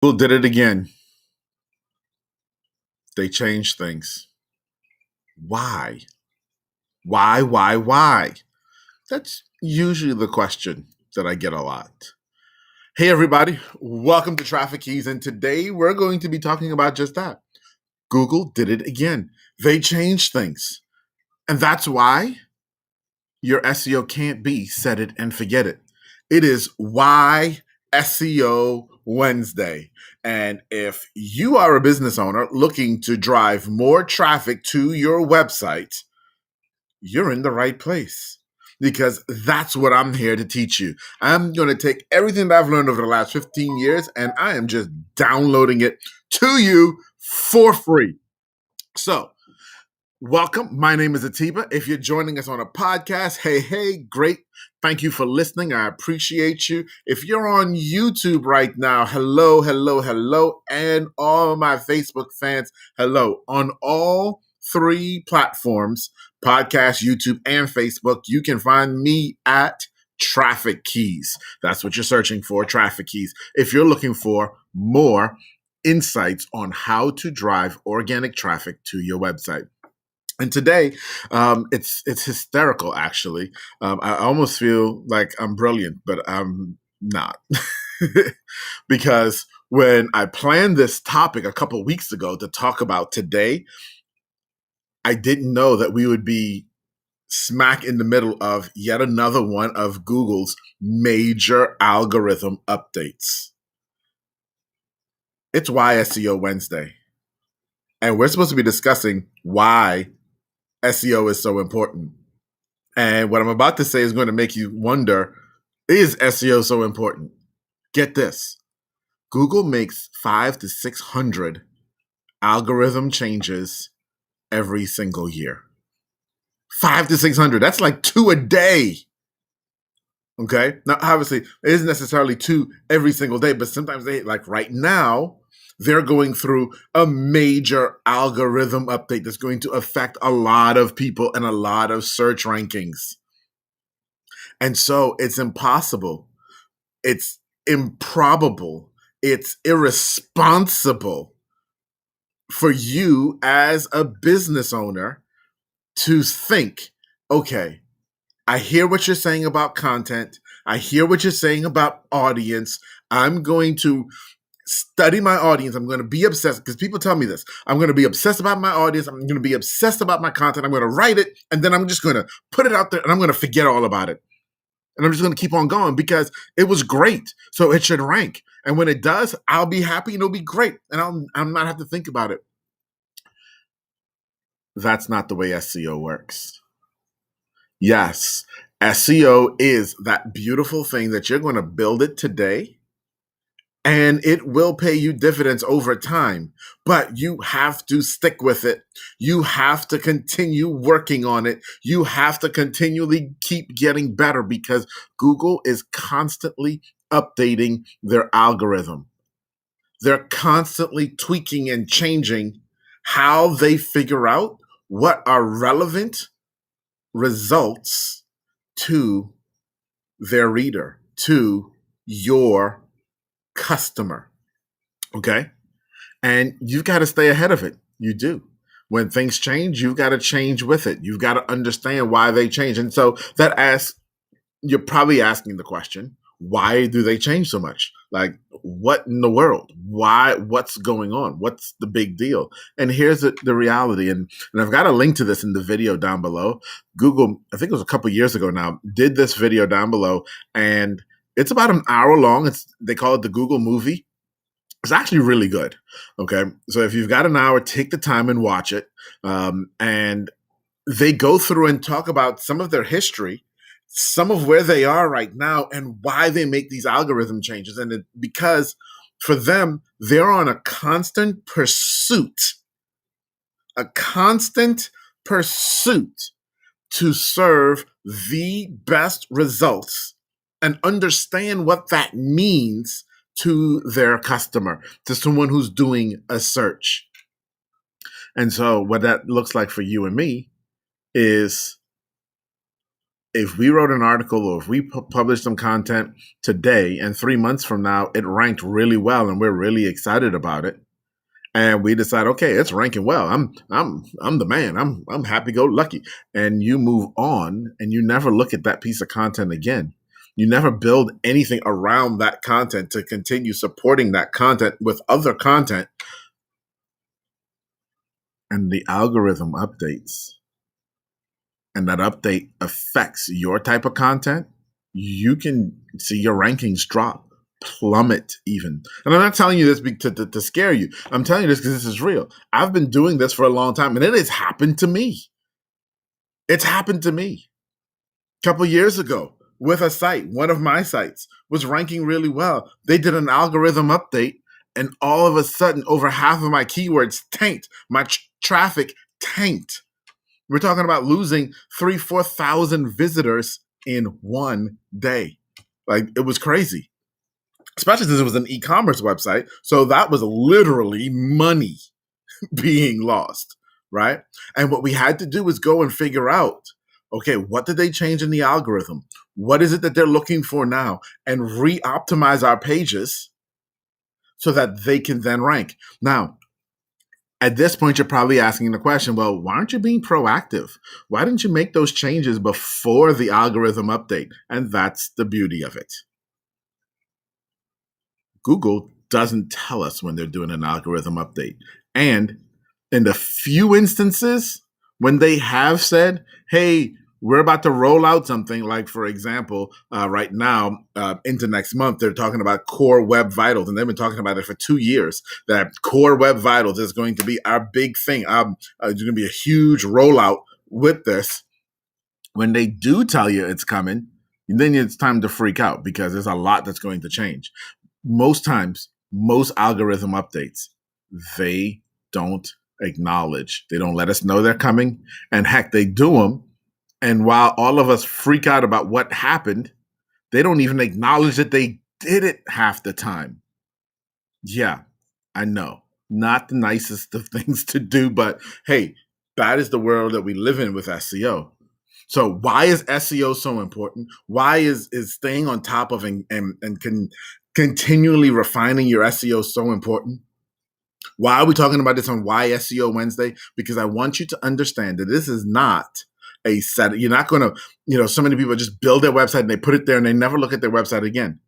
Google did it again. They changed things. Why? Why? That's usually the question that I get a lot. Hey, everybody. Welcome to Traffic Keys. And today we're going to be talking about just that. Google did it again. They changed things. And that's why your SEO can't be set it and forget it. It is why SEO Wednesday. And if you are a business owner looking to drive more traffic to your website, you're in the right place because that's what I'm here to teach you. I'm going to take everything that I've learned over the last 15 years and I am just downloading it to you for free. So, welcome. My name is Atiba. If you're joining us on a podcast, hey, great. Thank you for listening. I appreciate you. If you're on YouTube right now, hello. And all my Facebook fans, hello. On all three platforms, podcast, YouTube, and Facebook, you can find me at Traffic Keys. That's what you're searching for, Traffic Keys. If you're looking for more insights on how to drive organic traffic to your website. And today, it's hysterical. Actually, I almost feel like I'm brilliant, but I'm not, because when I planned this topic a couple of weeks ago to talk about today, I didn't know that we would be smack in the middle of yet another one of Google's major algorithm updates. It's why SEO Wednesday, and we're supposed to be discussing why SEO is so important. And what I'm about to say is going to make you wonder, is SEO so important? Get this. Google makes 500 to 600 algorithm changes every single year. 500 to 600. That's like 2 a day. Okay. Now, obviously, it isn't necessarily 2 every single day, but sometimes they, like right now, they're going through a major algorithm update that's going to affect a lot of people and a lot of search rankings. And so it's impossible. It's improbable. It's irresponsible for you as a business owner to think, okay, I hear what you're saying about content. I hear what you're saying about audience. I'm going to study my audience. I'm going to be obsessed because people tell me this. I'm going to be obsessed about my audience. I'm going to be obsessed about my content. I'm going to write it and then I'm just going to put it out there and I'm going to forget all about it. And I'm just going to keep on going because it was great. So it should rank. And when it does, I'll be happy and it'll be great. And I'll not have to think about it. That's not the way SEO works. Yes, SEO is that beautiful thing that you're going to build it today and it will pay you dividends over time, but you have to stick with it. You have to continue working on it. You have to continually keep getting better because Google is constantly updating their algorithm. They're constantly tweaking and changing how they figure out what are relevant results to their reader, to your customer. Okay. And you've got to stay ahead of it. You do. When things change, you've got to change with it. You've got to understand why they change. And so that asks, you're probably asking the question, why do they change so much? Like, what in the world? Why? What's going on? What's the big deal? And here's the reality. And I've got a link to this in the video down below. Google, I think it was a couple years ago now, did this video down below. And it's about an hour long. They call it the Google movie. It's actually really good. Okay. So if you've got an hour, take the time and watch it. And they go through and talk about some of their history, some of where they are right now, and why they make these algorithm changes. And because for them, they're on a constant pursuit to serve the best results and understand what that means to their customer, to someone who's doing a search. And so what that looks like for you and me is If we wrote an article or if we published some content today and 3 months from now, it ranked really well and we're really excited about it, and we decide, okay, it's ranking well. I'm the man. I'm happy go lucky. And you move on and you never look at that piece of content again. You never build anything around that content to continue supporting that content with other content. And the algorithm updates. And that update affects your type of content. You can see your rankings drop, plummet even. And I'm not telling you this to scare you. I'm telling you this because this is real. I've been doing this for a long time and it has happened to me. It's happened to me. A couple years ago with a site, one of my sites was ranking really well. They did an algorithm update and all of a sudden over half of my keywords tanked. My traffic tanked. We're talking about losing 3,000-4,000 visitors in one day. Like, it was crazy, especially since it was an e-commerce website. So that was literally money being lost, right? And what we had to do was go and figure out, okay, what did they change in the algorithm? What is it that they're looking for now? And re-optimize our pages so that they can then rank. Now, at this point, you're probably asking the question, well, why aren't you being proactive? Why didn't you make those changes before the algorithm update? And that's the beauty of it. Google doesn't tell us when they're doing an algorithm update. And in the few instances when they have said, hey, we're about to roll out something, like, for example, right now, into next month, they're talking about Core Web Vitals, and they've been talking about it for 2 years, that Core Web Vitals is going to be our big thing. It's going to be a huge rollout with this. When they do tell you it's coming, then it's time to freak out because there's a lot that's going to change. Most times, most algorithm updates, they don't acknowledge. They don't let us know they're coming. And heck, they do them. And while all of us freak out about what happened, they don't even acknowledge that they did it half the time. Yeah, I know. Not the nicest of things to do, but hey, that is the world that we live in with SEO. So why is SEO so important? Why is staying on top of and continually refining your SEO so important? Why are we talking about this on Why SEO Wednesday? Because I want you to understand that this is not a set. You're not going to, so many people just build their website and they put it there and they never look at their website again.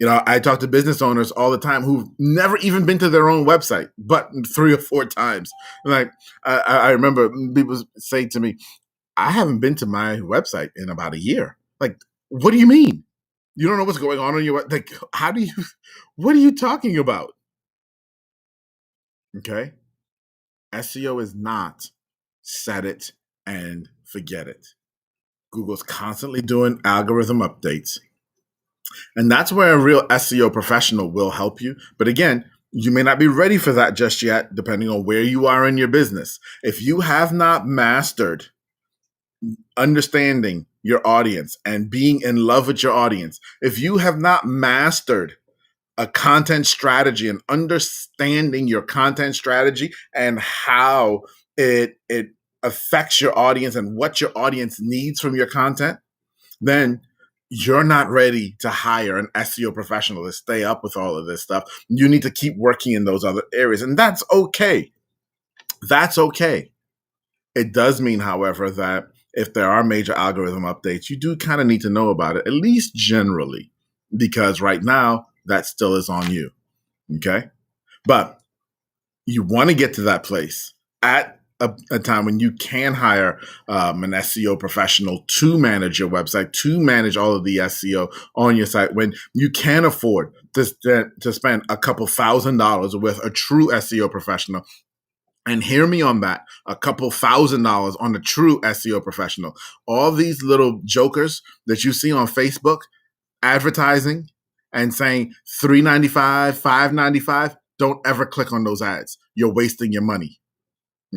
I talk to business owners all the time who've never even been to their own website, but 3 or 4 times. Like, I remember people say to me, I haven't been to my website in about a year. Like, what do you mean? You don't know what's going on your, like, what are you talking about? Okay. SEO is not set it and forget it. Google's constantly doing algorithm updates. And that's where a real SEO professional will help you. But again, you may not be ready for that just yet, depending on where you are in your business. If you have not mastered understanding your audience and being in love with your audience, if you have not mastered a content strategy and understanding your content strategy and how it affects your audience and what your audience needs from your content, then you're not ready to hire an SEO professional to stay up with all of this stuff. You need to keep working in those other areas. And that's okay. That's okay. It does mean, however, that if there are major algorithm updates, you do kind of need to know about it, at least generally, because right now that still is on you. Okay. But you want to get to that place at a time when you can hire an SEO professional to manage your website, to manage all of the SEO on your site, when you can afford to spend a couple $1,000s with a true SEO professional. And hear me on that, a couple $1,000s on a true SEO professional. All these little jokers that you see on Facebook advertising and saying $3.95, $5.95, don't ever click on those ads. You're wasting your money.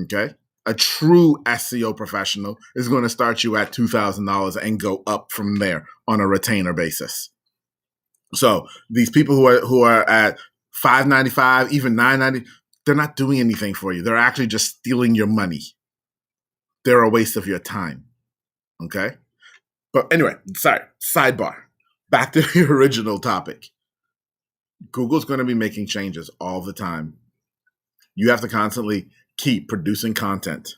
Okay? A true SEO professional is going to start you at $2,000 and go up from there on a retainer basis. So these people who are at $5.95, even $9.90, they're not doing anything for you. They're actually just stealing your money. They're a waste of your time. Okay? But anyway, sorry, sidebar. Back to the original topic. Google's going to be making changes all the time. You have to constantly keep producing content.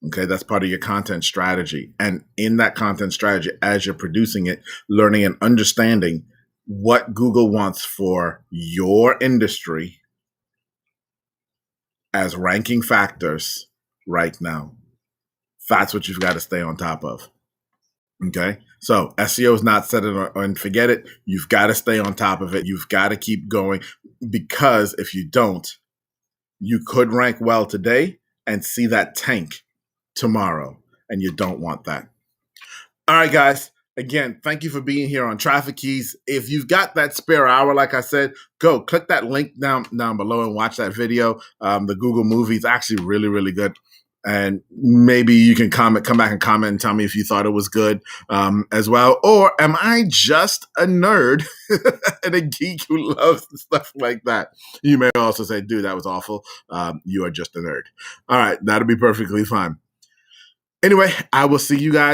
Okay, that's part of your content strategy. And in that content strategy, as you're producing it, learning and understanding what Google wants for your industry as ranking factors right now. That's what you've got to stay on top of. Okay. So SEO is not set it and forget it. You've got to stay on top of it. You've got to keep going, because if you don't, you could rank well today and see that tank tomorrow. And you don't want that. All right, guys. Again, thank you for being here on Traffic Keys. If you've got that spare hour, like I said, go click that link down below and watch that video. The Google movie is actually really, really good. And maybe you can come back and comment and tell me if you thought it was good as well. Or am I just a nerd and a geek who loves stuff like that? You may also say, dude, that was awful. You are just a nerd. All right, that'll be perfectly fine. Anyway, I will see you guys